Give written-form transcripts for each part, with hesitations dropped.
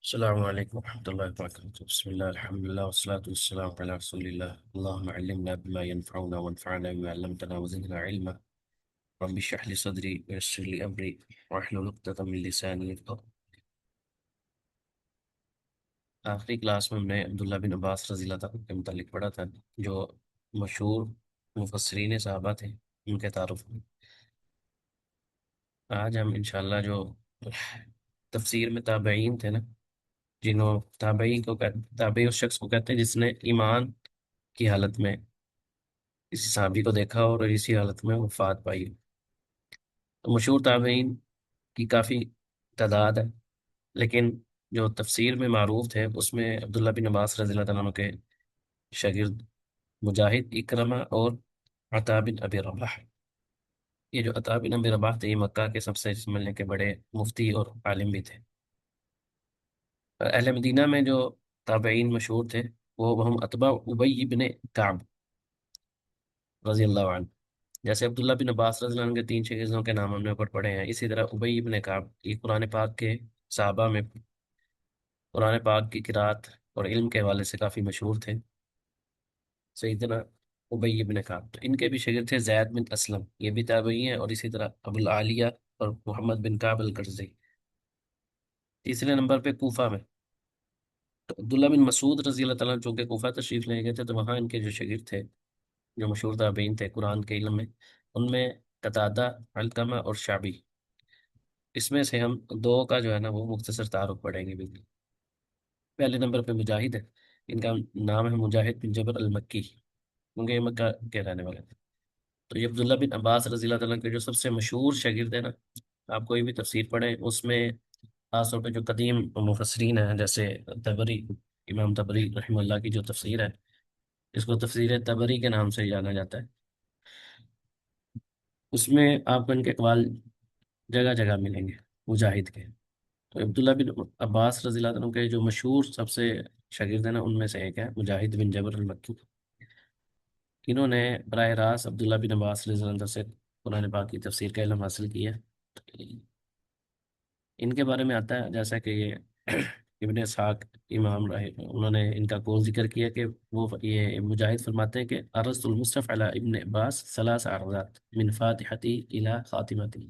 السلام عليكم ورحمة الله وبركاته. بسم الله الحمد لله والصلاة والسلام على رسول الله. اللهم علمنا بما ينفعنا وانفعنا بما علمتنا وزدنا علما. رب اشرح لي صدري ويسر لي أمري واحلل عقدة من لساني يفقهوا. آخری کلاس میں ہم نے عبداللہ بن عباس رضی اللہ تعالیٰ کے متعلق پڑھا تھا، جو مشہور مفسرین صحابہ تھے، ان کے تعارف میں آج ہم انشاءاللہ جو تفسیر میں تابعین تھے نا، جنہوں تابعی اس شخص کو کہتے ہیں جس نے ایمان کی حالت میں کسی صحابی کو دیکھا اور اسی حالت میں وفات پائی. تو مشہور تابعین کی کافی تعداد ہے، لیکن جو تفسیر میں معروف تھے اس میں عبداللہ بن عباس رضی اللہ تعالیٰ عنہ کے شاگرد مجاہد، اکرمہ اور عطا بن ابی رباح. یہ جو عطا بن ابی رباح تھے، یہ مکہ کے سب سے ملنے کے بڑے مفتی اور عالم بھی تھے. اہل مدینہ میں جو تابعین مشہور تھے وہ ہم اتباع ابی بن کعب رضی اللہ عنہ. جیسے عبداللہ بن عباس رضی اللہ عنہ کے تین شاگردوں کے نام ہم نے اوپر پڑھے ہیں، اسی طرح ابی بن کعب یہ قرآن پاک کے صحابہ میں قرآن پاک کی قرات اور علم کے حوالے سے کافی مشہور تھے. سیدنا ابی بن کعب، تو ان کے بھی شاگرد تھے زید بن اسلم، یہ بھی تابعی ہیں، اور اسی طرح ابو العالیہ اور محمد بن کعب القرظی. تیسرے نمبر پہ کوفہ میں تو عبداللہ بن مسعود رضی اللہ تعالیٰ عنہ چونکہ کوفہ تشریف لے گئے تھے، تو وہاں ان کے جو شاگرد تھے، جو مشہور تابعین تھے قرآن کے علم میں، ان میں قتادہ، علقمہ اور شعبی. اس میں سے ہم دو کا جو ہے نا وہ مختصر تعارف پڑھیں گے بالکل. پہلے نمبر پہ مجاہد ہے، ان کا نام ہے مجاہد بن جبر المکی، کیونکہ یہ مکہ کے رہنے والے تھے. تو یہ عبداللہ بن عباس رضی اللہ تعالیٰ کے جو سب سے مشہور شاگرد ہیں نا، آپ کوئی بھی تفسیر پڑھیں اس میں خاص طور پہ جو قدیم مفسرین ہیں، جیسے تبری، امام تبری رحمہ اللہ کی جو تفسیر ہے، اس کو تفسیر تبری کے نام سے جانا جاتا ہے. اس میں آپ کو ان کے اقوال جگہ جگہ ملیں گے مجاہد کے. تو عبداللہ بن عباس رضی اللہ عنہ کے جو مشہور سب سے شاگرد ہیں نا، ان میں سے ایک ہے مجاہد بن جبر المکی. انہوں نے براہ راست عبداللہ بن عباس رضی اللہ عنہ سے قرآن پاک کی تفسیر کا علم حاصل کیا. ان کے بارے میں آتا ہے جیسا کہ یہ ابن اسحاق امام رہے، انہوں نے ان کا قول ذکر کیا کہ وہ یہ مجاہد فرماتے ہیں کہ عرضت المصحف علی ابن عباس ثلاث عرضات من فاتحتی الی خاتمتی.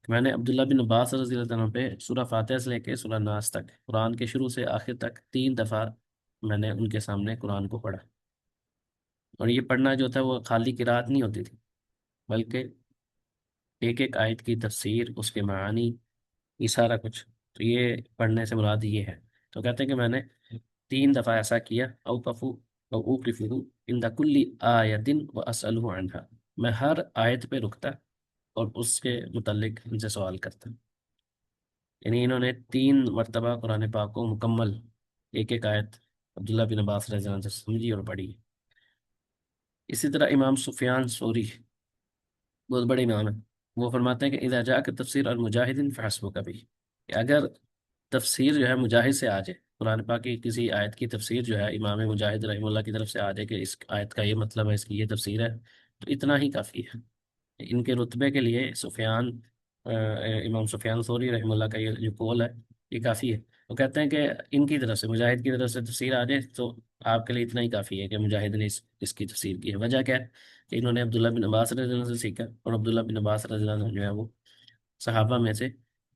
میں نے عبداللہ بن عباس رضی اللہ عنہ پہ سورہ فاتحہ سے لے کے سورہ ناس تک، قرآن کے شروع سے آخر تک 3 دفعہ میں نے ان کے سامنے قرآن کو پڑھا. اور یہ پڑھنا جو تھا وہ خالی قرات نہیں ہوتی تھی، بلکہ ایک ایک آیت کی تفسیر، اس کے معانی، یہ سارا کچھ. تو یہ پڑھنے سے مراد یہ ہے. تو کہتے ہیں کہ میں نے 3 دفعہ ایسا کیا، اوقفو او اوقفو عند کل آیت و اسألہ عنہا، میں ہر آیت پہ رکتا اور اس کے متعلق ان سے سوال کرتا. یعنی انہوں نے 3 مرتبہ قرآن پاک کو مکمل ایک ایک آیت عبداللہ بن عباس رضی اللہ عنہ سے سمجھی اور پڑھی. اسی طرح امام سفیان ثوری بہت بڑے امام ہیں، وہ فرماتے ہیں کہ اذا جاءک تفسیر المجاہد فحسبک بھی، کہ اگر تفسیر جو ہے مجاہد سے آ جائے، قرآن پاک کی کسی آیت کی تفسیر جو ہے امام مجاہد رحمہ اللہ کی طرف سے آ جائے کہ اس آیت کا یہ مطلب ہے، اس کی یہ تفسیر ہے، تو اتنا ہی کافی ہے. ان کے رتبے کے لیے امام سفیان ثوری رحمہ اللہ کا یہ جو قول ہے یہ کافی ہے. وہ کہتے ہیں کہ ان کی طرف سے، مجاہد کی طرف سے تفسیر آ جائے تو آپ کے لیے اتنا ہی کافی ہے کہ مجاہد نے اس کی تفسیر کی ہے. وجہ کیا ہے کہ انہوں نے عبداللہ بن عباس رضی اللہ عنہ سے سیکھا، اور عبداللہ بن عباس رضی اللہ عنہ جو ہے وہ صحابہ میں سے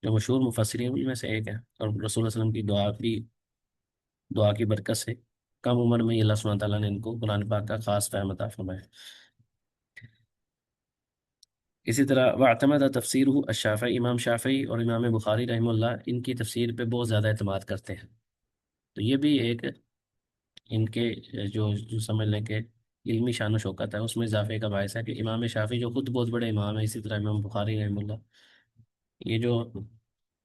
جو مشہور مفسرین ان میں سے ایک ہے، اور رسول اللہ صلی اللہ علیہ وسلم کی دعا کی برکت سے کم عمر میں ہی اللہ سبحانہ تعالیٰ نے ان کو قرآن پاک کا خاص فہم عطا فرمایا. اسی طرح واعتمد تفسیر الشافعی، امام شافعی اور امام بخاری رحمہ اللہ ان کی تفسیر پہ بہت زیادہ اعتماد کرتے ہیں. تو یہ بھی ایک ان کے جو سمجھ لیں کہ علمی شان و شوکت ہے، اس میں اضافے کا باعث ہے کہ امام شافعی جو خود بہت بڑے امام ہیں، اسی طرح امام بخاری رحمہ اللہ، یہ جو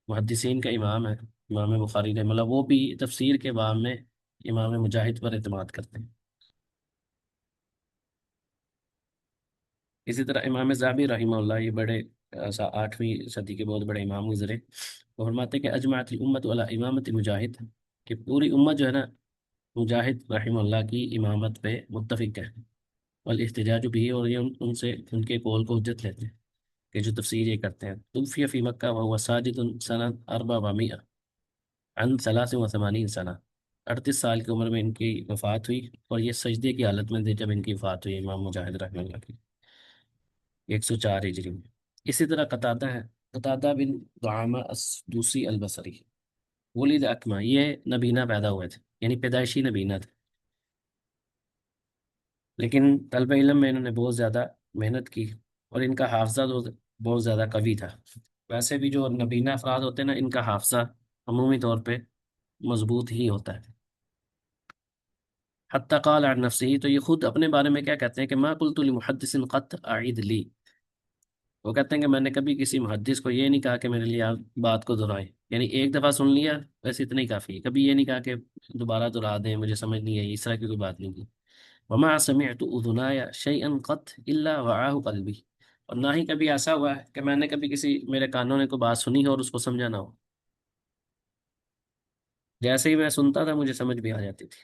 محدثین کا امام ہے امام بخاری رحمہ اللہ، وہ بھی تفسیر کے باب میں امام مجاہد پر اعتماد کرتے ہیں. اسی طرح امام ذہبی رحمہ اللہ، یہ بڑے 8ویں صدی کے بہت بڑے امام گزرے، وہ فرماتے ہیں کہ اجمعت الامت علی امامت مجاہد، کہ پوری امت جو ہے نا مجاہد رحمہ اللہ کی امامت پہ متفق ہے. والاحتجاج بھی، اور یہ ان سے ان کے قول کو حجت لیتے ہیں کہ جو تفسیر یہ کرتے ہیں. توفی فی مکہ وهو ساجد سنہ 400، عن 83 سنہ، 38 سال کی عمر میں ان کی وفات ہوئی، اور یہ سجدے کی حالت میں تھے جب ان کی وفات ہوئی امام مجاہد رحمہ اللہ کی، 104 ہجری میں۔ اسی طرح قتادہ ہے، قتادہ بن دعامہ السدوسی البصری، ولید اکمہ، یہ نبینا پیدا ہوئے تھے، یعنی پیدائشی نبینا تھے، لیکن طلب علم میں انہوں نے بہت زیادہ محنت کی، اور ان کا حافظہ تو بہت زیادہ قوی تھا۔ ویسے بھی جو نبینا افراد ہوتے ہیں نا، ان کا حافظہ عمومی طور پہ مضبوط ہی ہوتا ہے۔ حتی قال عن نفسه، تو یہ خود اپنے بارے میں کیا کہتے ہیں کہ ما قلت لمحدث قط اعید لی، وہ کہتے ہیں کہ میں نے کبھی کسی محدث کو یہ نہیں کہا کہ میرے لیے آپ بات کو دہرائیں، یعنی ایک دفعہ سن لیا بس اتنا ہی کافی ہے، کبھی یہ نہیں کہا کہ دوبارہ دہرا دیں مجھے سمجھ نہیں آئی، اس طرح کی کوئی بات نہیں کی۔ وما سمعت اذناي شيئا قط الا وعاه قلبي، اور نہ ہی کبھی ایسا ہوا ہے کہ میں نے کبھی کسی میرے کانوں نے کوئی بات سنی ہو اور اس کو سمجھا نہ ہو، جیسے ہی میں سنتا تھا مجھے سمجھ بھی آ جاتی تھی۔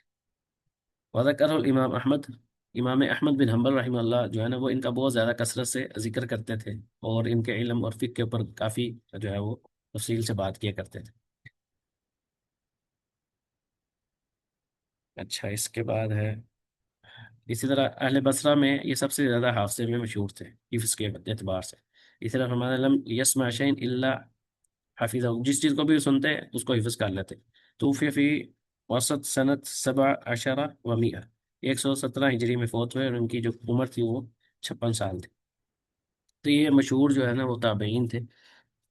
وذکر الامام احمد، امام احمد بن حنبل رحمہ اللہ جو ہے نا، وہ ان کا بہت زیادہ کثرت سے ذکر کرتے تھے، اور ان کے علم اور فقہ کے اوپر کافی جو ہے وہ تفصیل سے بات کیا کرتے تھے۔ اچھا، اس کے بعد ہے اسی طرح اہل بصرہ میں یہ سب سے زیادہ حافظے میں مشہور تھے حفظ کے اعتبار سے۔ اسی طرح فرمایا لم یسمع شیئا الا حفظہ، جس چیز کو بھی سنتے اس کو حفظ کر لیتے۔ توفی فی وسط سنت 17 و 100، 117 ہجری میں فوت ہوئے، اور ان کی جو عمر تھی وہ 56 سال تھی۔ تو یہ مشہور جو ہے نا وہ تابعین تھے،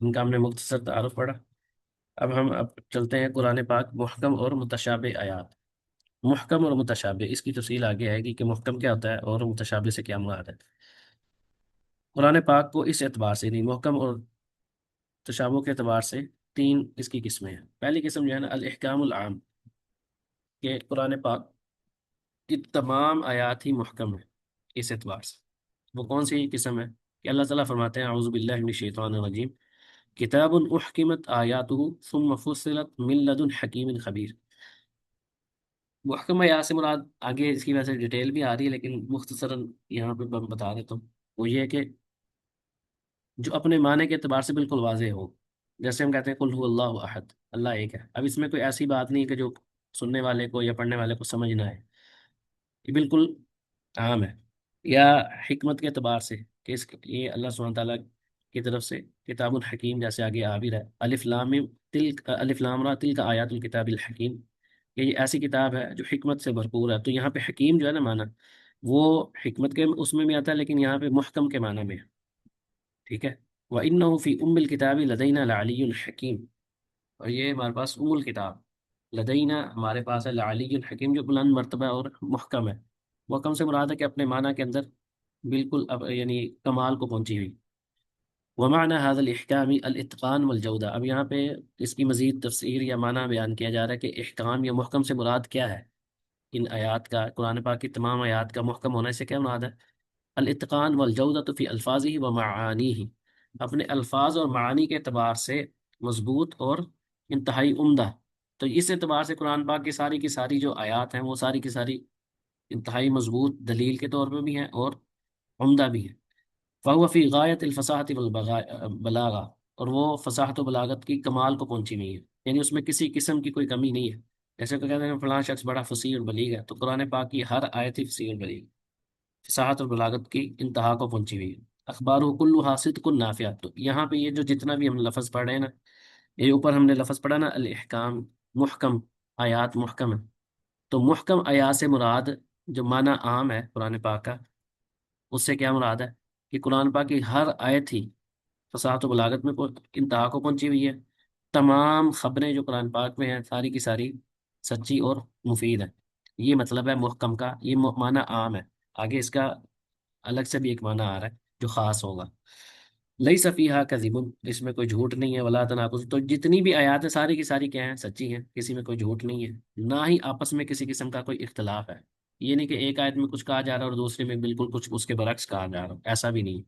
ان کا ہم نے مختصر تعارف پڑھا۔ اب چلتے ہیں قرآن پاک محکم اور متشابہ آیات۔ محکم اور متشابہ، اس کی تفصیل آگے آئے گی کہ محکم کیا ہوتا ہے اور متشابہ سے کیا مراد ہے۔ قرآن پاک کو اس اعتبار سے نہیں، محکم اور تشابہ کے اعتبار سے تین اس کی قسمیں ہیں۔ پہلی قسم جو ہے نا الاحکام العام، کہ قرآن پاک کی تمام آیات ہی محکم ہیں اس اعتبار سے۔ وہ کون سی قسم ہے کہ اللہ تعالیٰ فرماتے ہیں اعوذ باللہ من الشیطان الرجیم کتاب احکمت آیاتہ ثم فصلت من لدن حکیم خبیر۔ محکم آیات سے مراد آگے اس کی وجہ سے ڈیٹیل بھی آ رہی ہے، لیکن مختصراً یہاں پہ میں بتا دیتا ہوں۔ وہ یہ ہے کہ جو اپنے معنی کے اعتبار سے بالکل واضح ہو، جیسے ہم کہتے ہیں قل هو اللہ احد، اللہ ایک ہے، اب اس میں کوئی ایسی بات نہیں کہ جو سننے والے کو یا پڑھنے والے کو سمجھ نہ آئے، یہ بالکل عام ہے۔ یا حکمت کے اعتبار سے کہ یہ اللہ سبحانہ تعالیٰ کی طرف سے کتاب الحکیم، جیسے آگے آ بھی رہا ہے الف لام را تلک آیات الکتاب الحکیم، کہ یہ ایسی کتاب ہے جو حکمت سے بھرپور ہے۔ تو یہاں پہ حکیم جو ہے نا معنی، وہ حکمت کے اس میں بھی آتا ہے، لیکن یہاں پہ محکم کے معنی میں ہے، ٹھیک ہے۔ وَإِنَّهُ فِي أُمِّ الْكِتَابِ لَدَيْنَا لَعَلِيٌّ حَكِيمٌ، اور یہ ہمارے پاس ام الکتاب، لدینا ہمارے پاس ہے، لعلی الحکیم جو بلند مرتبہ اور محکم ہے۔ محکم سے مراد ہے کہ اپنے معنی کے اندر بالکل یعنی کمال کو پہنچی ہوئی۔ ومعنى هذا الاحکام الاتقان والجودہ، اب یہاں پہ اس کی مزید تفسیر یا معنی بیان کیا جا رہا ہے کہ احکام یا محکم سے مراد کیا ہے ان آیات کا، قرآن پاک کی تمام آیات کا محکم ہونے سے کیا مراد ہے؟ الاتقان والجودہ فی الفاظہ و معانیہ، اپنے الفاظ اور معانی کے اعتبار سے مضبوط اور انتہائی عمدہ۔ تو اس اعتبار سے قرآن پاک کی ساری جو آیات ہیں وہ ساری کی ساری انتہائی مضبوط دلیل کے طور پہ بھی ہیں اور عمدہ بھی ہیں۔ فہو فی غایت الفصاحت والبلاغہ، اور وہ فصاحت و بلاغت کی کمال کو پہنچی ہوئی ہے، یعنی اس میں کسی قسم کی کوئی کمی نہیں ہے۔ جیسے کہ کہتے ہیں فلاں شخص بڑا فصیح اور بلیغ ہے، تو قرآن پاک کی ہر آیت ہی فصیح اور بلیغ، فصاحت اور بلاغت کی انتہا کو پہنچی ہوئی ہے۔ اخبار کلھا صدق نافع، تو یہاں پہ یہ جو جتنا بھی ہم لفظ پڑھ رہے ہیں نا، یہ اوپر ہم نے لفظ پڑھا نا الاحکام، محکم آیات محکم ہے، تو محکم آیات سے مراد جو معنی عام ہے قرآن پاک کا، اس سے کیا مراد ہے کہ قرآن پاک کی ہر آیت ہی فصاحت و بلاغت میں انتہا کو پہنچی ہوئی ہے۔ تمام خبریں جو قرآن پاک میں ہیں ساری کی ساری سچی اور مفید ہے، یہ مطلب ہے محکم کا، یہ معنی عام ہے۔ آگے اس کا الگ سے بھی ایک معنی آ رہا ہے جو خاص ہوگا۔ لیس فیہا کذب، اس میں کوئی جھوٹ نہیں ہے، ولا تناقض، تو جتنی بھی آیات ہیں ساری کی ساری کیا ہیں؟ سچی ہیں، کسی میں کوئی جھوٹ نہیں ہے، نہ ہی آپس میں کسی قسم کا کوئی اختلاف ہے۔ یہ نہیں کہ ایک آیت میں کچھ کہا جا رہا ہے اور دوسرے میں بالکل کچھ اس کے برعکس کہا جا رہا ہے، ایسا بھی نہیں۔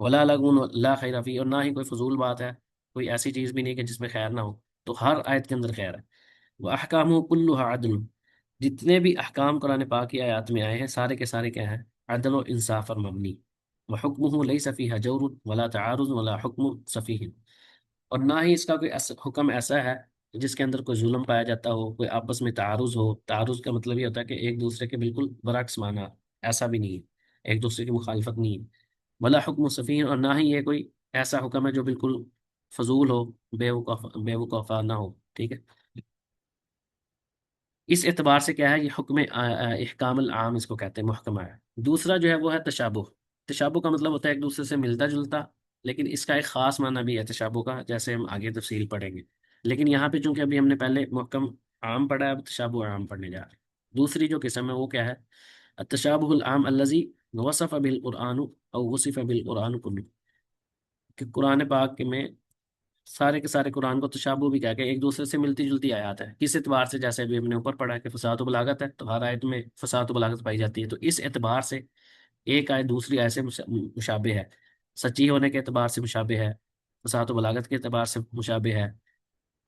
ولا لغو لا خیر فی، اور نہ ہی کوئی فضول بات ہے، کوئی ایسی چیز بھی نہیں کہ جس میں خیر نہ ہو، تو ہر آیت کے اندر خیر ہے۔ وہ احکام کلھا عدل، جتنے بھی احکام قرآن پاک کی آیات میں آئے ہیں سارے کے سارے کیا ہیں؟ عدل و انصاف پر مبنی۔ وحکمہ لیس فیہا جور ولا تعارض ولا حکم سفیہ، اور نہ ہی اس کا کوئی حکم ایسا ہے جس کے اندر کوئی ظلم پایا جاتا ہو، کوئی آپس میں تعارض ہو. تعارض کا مطلب یہ ہوتا ہے کہ ایک دوسرے کے بالکل برعکس مانا. ایسا بھی نہیں ہے، ایک دوسرے کی مخالفت نہیں ہے. ولا حکم صفین، اور نہ ہی یہ کوئی ایسا حکم ہے جو بالکل فضول ہو، بے وقوفا نہ ہو. ٹھیک ہے. اس اعتبار سے کیا ہے، یہ حکم احکام العام اس کو کہتے ہیں، محکمہ ہے. دوسرا جو ہے وہ ہے تشابہ. تشابہ کا مطلب ہوتا ہے ایک دوسرے سے ملتا جلتا، لیکن اس کا ایک خاص معنی بھی ہے تشابہ کا، جیسے ہم آگے تفصیل پڑھیں گے. لیکن یہاں پہ چونکہ ابھی ہم نے پہلے محکم عام پڑھا ہے، اب تشابہ عام پڑھنے جا رہے ہیں. دوسری جو قسم ہے وہ کیا ہے، التشابہ العام الذی وصف بالقرآن او وصف بالقرآن کلو. کہ قرآن پاک میں سارے کے سارے قرآن کو تشابہ بھی کہہ کے ایک دوسرے سے ملتی جلتی آیات ہے. کس اعتبار سے، جیسے ابھی ہم نے اوپر پڑھا ہے کہ فصاحت و بلاغت ہے، تو ہر آیت میں فصاحت و بلاغت پائی جاتی ہے. تو اس اعتبار سے ایک آیت دوسری آیت سے مشابہ ہے، سچی ہونے کے اعتبار سے مشابہ ہے، فصاحت و بلاغت کے اعتبار سے مشابہ ہے،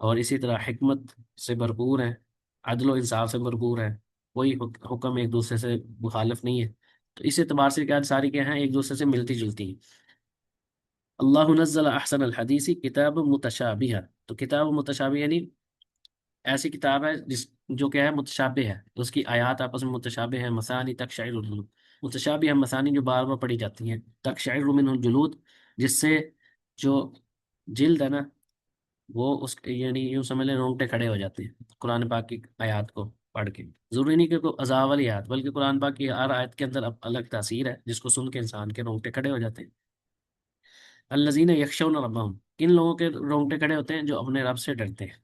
اور اسی طرح حکمت سے بھرپور ہے، عدل و انصاف سے بھرپور ہے. کوئی حکم ایک دوسرے سے مخالف نہیں ہے. تو اس اعتبار سے کیا ساری کیا ہیں، ایک دوسرے سے ملتی جلتی ہیں. اللہ نزل احسن الحدیث کتاب متشابہ. تو کتاب متشابہ یعنی ایسی کتاب ہے جو کیا ہے، متشابہ ہے، اس کی آیات آپس میں متشابہ ہیں. مثانی تقشعر الجلود، متشابہ ہے مثانی جو بار بار پڑھی جاتی ہیں. تقشعر منہ الجلود، جس سے جو جلد ہے نا، وہ اس یعنی یوں سمجھ لیں رونگٹے کھڑے ہو جاتے ہیں قرآن پاک کی آیات کو پڑھ کے. ضروری نہیں کہ کوئی عذاب والی آیات، بلکہ قرآن پاک کی ہر آیت کے اندر اب الگ تاثیر ہے جس کو سن کے انسان کے رونگٹے کھڑے ہو جاتے ہیں. الذین یخشون ربہم، کن لوگوں کے رونگٹے کھڑے ہوتے ہیں، جو اپنے رب سے ڈرتے ہیں.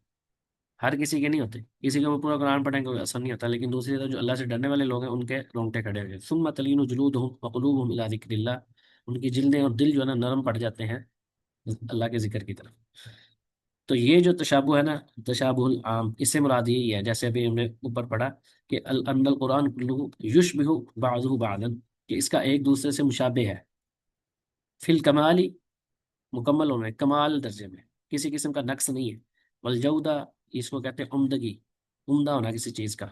ہر کسی کے نہیں ہوتے، کسی کے وہ پورا قرآن پڑھیں کوئی اثر نہیں ہوتا، لیکن دوسری طرف جو اللہ سے ڈرنے والے لوگ ہیں ان کے رونگٹے کھڑے ہو جاتے. ثم تلین جلودہم وقلوبہم الی ذکر اللہ، ان کی جلدیں اور دل جو ہے نا نرم پڑ جاتے ہیں اللہ کے ذکر کی طرف. تو یہ جو تشابہ ہے نا، تشابہ العام، اس سے مراد یہی ہے جیسے ابھی ہم نے اوپر پڑھا کہ ان القرآن کلہ یشبہ بعضہ بعضا، کہ اس کا ایک دوسرے سے مشابہ ہے. فی الکمالی، مکمل ہونا ہے، کمال درجے میں، کسی قسم کا نقص نہیں ہے. والجودہ، اس کو کہتے ہیں عمدگی، عمدہ ہونا کسی چیز کا.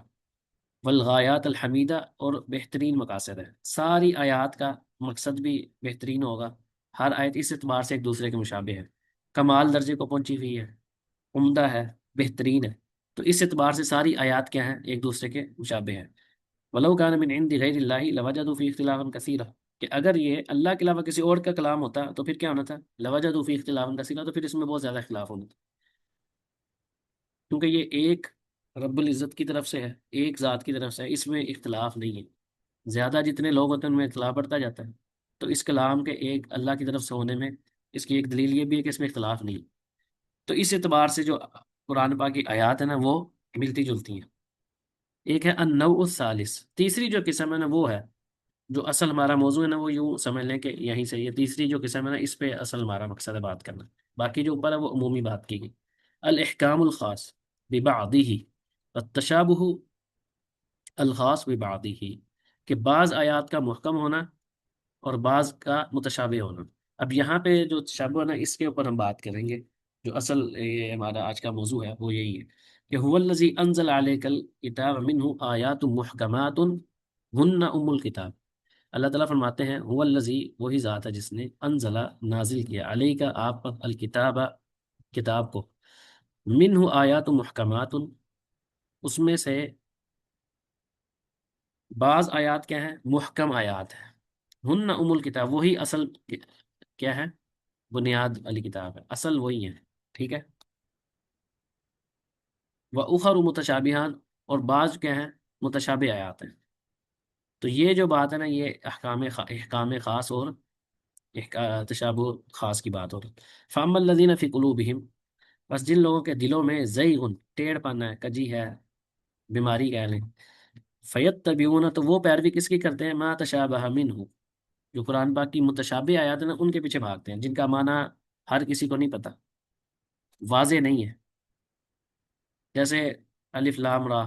والغایات الحمیدہ، اور بہترین مقاصد ہے. ساری آیات کا مقصد بھی بہترین ہوگا. ہر آیت اس اعتبار سے ایک دوسرے کے مشابہ ہے، کمال درجے کو پہنچی ہوئی ہے، عمدہ ہے، بہترین ہے. تو اس اعتبار سے ساری آیات کیا ہیں، ایک دوسرے کے مشابہ ہیں. ولو کان من عند غیر اللہ لوجدوا فی اختلافا کثیرا، کہ اگر یہ اللہ کے علاوہ کسی اور کا کلام ہوتا تو پھر کیا ہونا تھا، لوجدوا فی اختلافا کثیرا، تو پھر اس میں بہت زیادہ اختلاف ہونا تھا. کیونکہ یہ ایک رب العزت کی طرف سے ہے، ایک ذات کی طرف سے ہے، اس میں اختلاف نہیں ہے. زیادہ جتنے لوگ ہوتے ہیں ان میں اختلاف بڑھتا جاتا ہے. تو اس کلام کے ایک اللہ کی طرف سے ہونے میں اس کی ایک دلیل یہ بھی ہے کہ اس میں اختلاف نہیں ہے. تو اس اعتبار سے جو قرآن پاک کی آیات ہیں نا وہ ملتی جلتی ہیں. ایک ہے النوع الثالث، تیسری جو قسم ہے نا وہ ہے، جو اصل ہمارا موضوع ہے نا، وہ یوں سمجھ لیں کہ یہیں سے یہ تیسری جو قسم ہے نا، اس پہ اصل ہمارا مقصد ہے بات کرنا. باقی جو اوپر ہے وہ عمومی بات کی گئی. الاحکام الخاص ببعضہ، التشابہ الخاص ببعضہ، کہ بعض آیات کا محکم ہونا اور بعض کا متشابہ ہونا. اب یہاں پہ جو تشابہ ہے نا، اس کے اوپر ہم بات کریں گے. جو اصل یہ ہمارا آج کا موضوع ہے وہ یہی ہے کہ هو الذی انزل علیک الکتاب منہ آیات محکمات ہن ام الکتاب. اللہ تعالیٰ فرماتے ہیں هو الذی، وہی ذات ہے جس نے انزل، نازل کیا، علیہ کا آپ پر، الکتاب، کتاب کو، منہ آیات محکمات، اس میں سے بعض آیات کیا ہیں، محکم آیات ہیں. ہن ام الکتاب، وہی اصل کیا ہے، بنیاد والی کتاب ہے، اصل وہی ہے. ٹھیک ہے. وہ اخر متشابہات، اور بعض کیا ہیں، متشابہ آیات ہیں. تو یہ جو بات ہے نا، یہ احکام خاص اور تشابہ خاص کی بات ہو رہی. فاما الذین فی قلوبہم، بس جن لوگوں کے دلوں میں زیغ، ٹیڑھ پن ہے، کجی ہے، بیماری کہہ لیں، فیتبعون، تو وہ پیروی کس کی کرتے ہیں، ما تشابہ منہ، جو قرآن پاک کی متشابہ آیات ہیں نا ان کے پیچھے بھاگتے ہیں، جن کا معنی ہر کسی کو نہیں پتا، واضح نہیں ہے. جیسے الف لام را،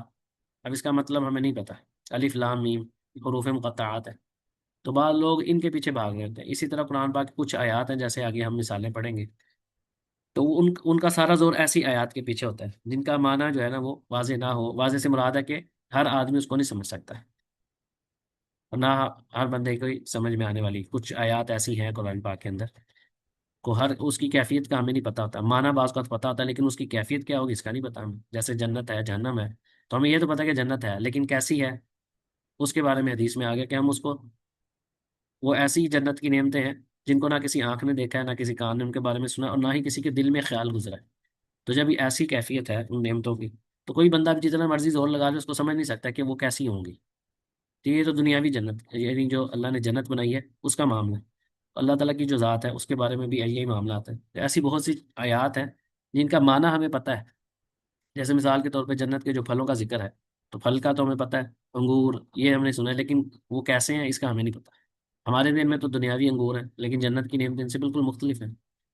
اب اس کا مطلب ہمیں نہیں پتا. الف لام میم حروف مقطعات ہے، تو بعض لوگ ان کے پیچھے بھاگ رہے ہوتے ہیں. اسی طرح قرآن پاک کی کچھ آیات ہیں، جیسے آگے ہم مثالیں پڑھیں گے، تو ان کا سارا زور ایسی آیات کے پیچھے ہوتا ہے جن کا معنی جو ہے نا وہ واضح نہ ہو. واضح سے مراد ہے کہ ہر آدمی اس کو نہیں سمجھ سکتا ہے، اور نہ ہر بندے کو سمجھ میں آنے والی کچھ آیات ایسی ہیں قرآن پاک کے اندر. کو ہر اس کی کیفیت کا ہمیں نہیں پتا ہوتا، معنی بعض کا پتا ہوتا ہے لیکن اس کی کیفیت کیا ہوگی اس کا نہیں پتا ہمیں، جیسے جنت ہے جہنم ہے، تو ہمیں یہ تو پتا کہ جنت ہے لیکن کیسی ہے اس کے بارے میں حدیث میں آ گیا کہ ہم اس کو، وہ ایسی جنت کی نعمتیں ہیں جن کو نہ کسی آنکھ نے دیکھا ہے نہ کسی کان نے ان کے بارے میں سنا اور نہ ہی کسی کے دل میں خیال گزرا ہے۔ تو جب یہ ایسی کیفیت ہے ان نعمتوں کی، تو کوئی بندہ بھی جتنا مرضی زور لگا لے اس کو سمجھ نہیں سکتا کہ وہ کیسی ہوں گی۔ تو یہ تو دنیاوی جنت یعنی جو اللہ نے جنت بنائی ہے اس کا معاملہ ہے۔ اللہ تعالیٰ کی جو ذات ہے اس کے بارے میں بھی یہی معاملات ہیں، تو ایسی بہت سی آیات ہیں جن کا معنی ہمیں پتہ ہے۔ جیسے مثال کے طور پہ جنت کے جو پھلوں کا ذکر ہے، تو پھل کا تو ہمیں پتہ ہے، انگور یہ ہم نے سنا ہے، لیکن وہ کیسے ہیں اس کا ہمیں نہیں پتہ۔ ہمارے دین میں تو دنیاوی انگور ہیں لیکن جنت کی نعمت ان سے بالکل مختلف ہیں،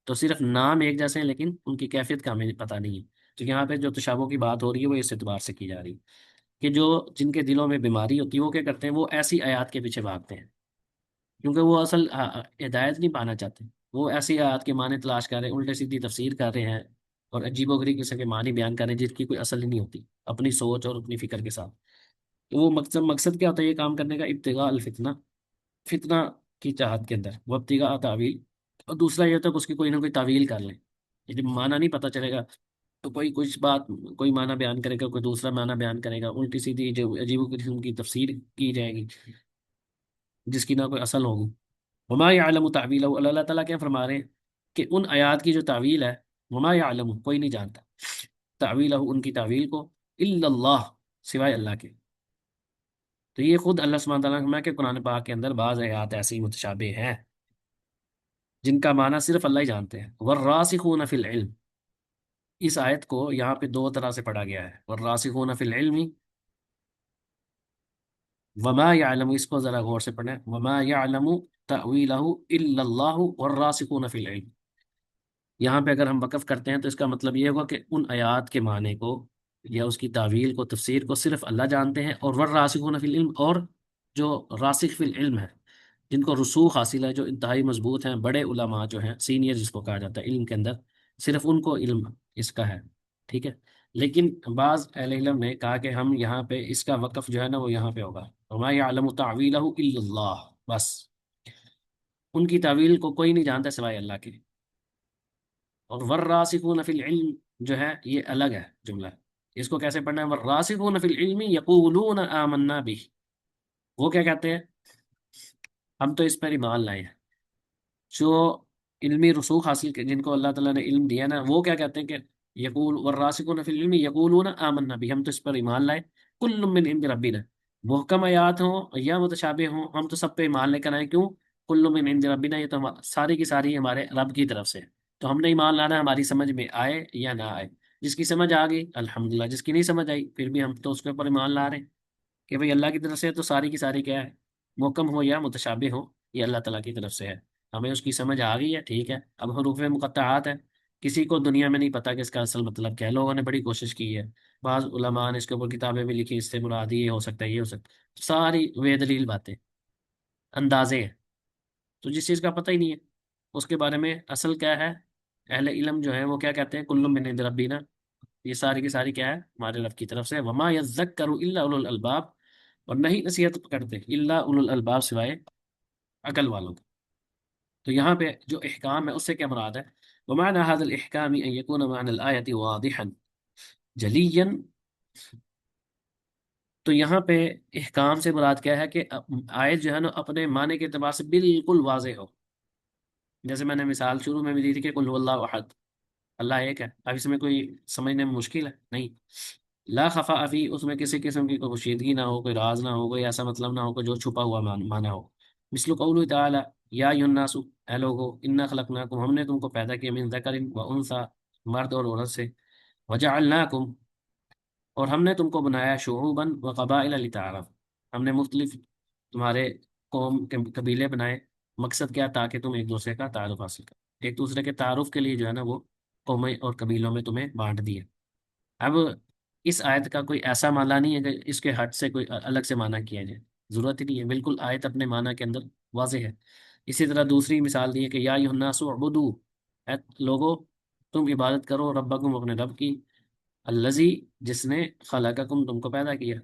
تو صرف نام ایک جیسے ہیں لیکن ان کی کیفیت کا ہمیں پتہ نہیں ہے۔ تو یہاں پہ جو تشابہ کی بات ہو رہی ہے وہ اس اعتبار سے کی جا رہی ہے کہ جو جن کے دلوں میں بیماری ہوتی ہے وہ کیا کرتے ہیں، وہ ایسی آیات کے پیچھے بھاگتے ہیں کیونکہ وہ اصل ہدایت نہیں پانا چاہتے، وہ ایسی آیات کے معنی تلاش کر رہے ہیں، الٹے سیدھی تفسیر کر رہے ہیں اور عجیب و غریب قسم کے معنی بیان کر رہے ہیں جس کی کوئی اصل ہی نہیں ہوتی اپنی سوچ اور اپنی فکر کے ساتھ۔ تو وہ مقصد کیا ہوتا ہے یہ کام کرنے کا، ابتغاء الفتنہ، فتنہ کی چاہت کے اندر، وہ ابتغاء تعویل، اور دوسرا یہ ہوتا ہے کہ اس کی کوئی نہ کوئی تعویل کر لیں، یعنی معنی نہیں پتہ چلے گا تو کوئی کچھ بات، کوئی معنی بیان کرے گا، کوئی دوسرا معنی بیان کرے گا، الٹی سیدھی جو عجیب و قسم کی تفسیر کی جائے گی جس کی نہ کوئی اصل ہوگی۔ وما یعلم تعویلہ، اللہ تعالیٰ کیا فرما رہے ہیں کہ ان آیات کی جو تعویل ہے، وما یعلم کوئی نہیں جانتا، تعویلہ ان کی تعویل کو، الا اللہ سوائے اللہ کے۔ تو یہ خود اللہ سبحانہ تعالیٰ نے فرمایا کہ قرآن پاک کے اندر بعض آیات ایسی متشابہ ہیں جن کا معنی صرف اللہ ہی جانتے ہیں۔ والراسخون فی العلم، اس آیت کو یہاں پہ دو طرح سے پڑھا گیا ہے، والراسخون فی العلم، وما یعلم، اس کو ذرا غور سے پڑھیں، وما یعلم تأویلہ الا اللہ والراسخون فی العلم۔ یہاں پہ اگر ہم وقف کرتے ہیں تو اس کا مطلب یہ ہوگا کہ ان آیات کے معنی کو یا اس کی تعویل کو، تفسیر کو صرف اللہ جانتے ہیں، اور والراسخون فی العلم، اور جو راسخ فی العلم ہے، جن کو رسوخ حاصل ہے، جو انتہائی مضبوط ہیں، بڑے علماء جو ہیں، سینئر جس کو کہا جاتا ہے علم کے اندر، صرف ان کو علم اس کا ہے، ٹھیک ہے۔ لیکن بعض اہل علم نے کہا کہ ہم یہاں پہ اس کا وقف جو ہے نا وہ یہاں پہ ہوگا، وما یعلم تعویلہ الا اللہ، بس ان کی تعویل کو کوئی نہیں جانتا سوائے اللہ کے۔ اور والراسخون فی العلم جو ہے یہ الگ ہے جملہ، اس کو کیسے پڑھنا ہے، والراسخون فی العلم یقولون آمنا بہ، وہ کیا کہتے ہیں، ہم تو اس پر ایمان لائے ہیں۔ جو علمی رسوخ حاصل جن کو اللہ تعالیٰ نے علم دیا نا، وہ کیا کہتے ہیں کہ یقول والراسخون فی العلم یقولون آمنا بہ، ہم تو اس پر ایمان لائے، کل من عند ربنا، محکم آیات ہوں یا متشابہ ہوں ہم تو سب پہ ایمان لے کر آئے، کیوں، کل من عند ربنا، یہ تو ساری کی ساری ہمارے رب کی طرف سے ہے، تو ہم نے ایمان لانا ہے ہماری سمجھ میں آئے یا نہ آئے، جس کی سمجھ آ گئی الحمدللہ، جس کی نہیں سمجھ آئی پھر بھی ہم تو اس کے اوپر ایمان لا رہے ہیں کہ بھئی اللہ کی طرف سے ہے، تو ساری کی ساری کیا ہے، محکم ہو یا متشابہ ہو، یہ اللہ تعالیٰ کی طرف سے ہے، ہمیں اس کی سمجھ آ گئی ہے، ٹھیک ہے۔ اب حروف مقطعات ہے، کسی کو دنیا میں نہیں پتا کہ اس کا اصل مطلب کیا ہے، لوگوں نے بڑی کوشش کی ہے، بعض علماء نے اس کے اوپر کتابیں بھی لکھی، اس سے مراد یہ ہو سکتا ہے یہ ہو سکتا ہے، ساری بے دلیل باتیں، اندازے ہیں، تو جس چیز کا پتہ ہی نہیں ہے اس کے بارے میں اصل کیا ہے، اہل علم جو ہے وہ کیا کہتے ہیں، کل من عند ربنا، یہ ساری کی ساری کیا ہے، ہمارے رب کی طرف سے، وما یذکر الا اولو الالباب، اور نہیں نصیحت کرتے الا اولو الالباب سوائے عقل والوں کے۔ تو یہاں پہ جو احکام ہے اس سے کیا مراد ہے، ومعنى هذا الاحکام ان يكون معنى الآیت واضحا جلیا، تو یہاں پہ احکام سے مراد کیا ہے کہ آیت جو ہے نا اپنے معنی کے اعتبار سے بالکل واضح ہو، جیسے میں نے مثال شروع میں بھی دی تھی کہ قل هو اللہ احد، اللہ ایک ہے، اب اس میں کوئی سمجھنے میں مشکل ہے نہیں، لا خفا فی، اس میں کسی قسم کی کوئی پوشیدگی نہ ہو، کوئی راز نہ ہو، کوئی ایسا مطلب نہ ہو کہ جو چھپا ہوا معنی ہو، مثل قول تعالی یا ایھا الناس، اے لوگو، انا خلقناکم، ہم نے تم کو پیدا کیا، من ذکر و انثی، مرد اور عورت سے، وجعلناکم، اور ہم نے تم کو بنایا، شعوبا و قبائل لتعارف، ہم نے مختلف تمہارے قوم کے قبیلے بنائے، مقصد کیا، تاکہ تم ایک دوسرے کا تعارف حاصل کرو، ایک دوسرے کے تعارف کے لیے جو ہے نا وہ قومیں اور قبیلوں میں تمہیں بانٹ دیا۔ اب اس آیت کا کوئی ایسا معنی نہیں ہے کہ اس کے ہٹ سے کوئی الگ سے معنی کیا جائے، ضرورت ہی نہیں ہے، بالکل آیت اپنے معنی کے اندر واضح ہے۔ اسی طرح دوسری مثال دی ہے کہ یا ایھا الناس اعبدوا، اے لوگو تم عبادت کرو، ربکم، اپنے رب کی، الذی، جس نے، خلقکم، تم کو پیدا کیا،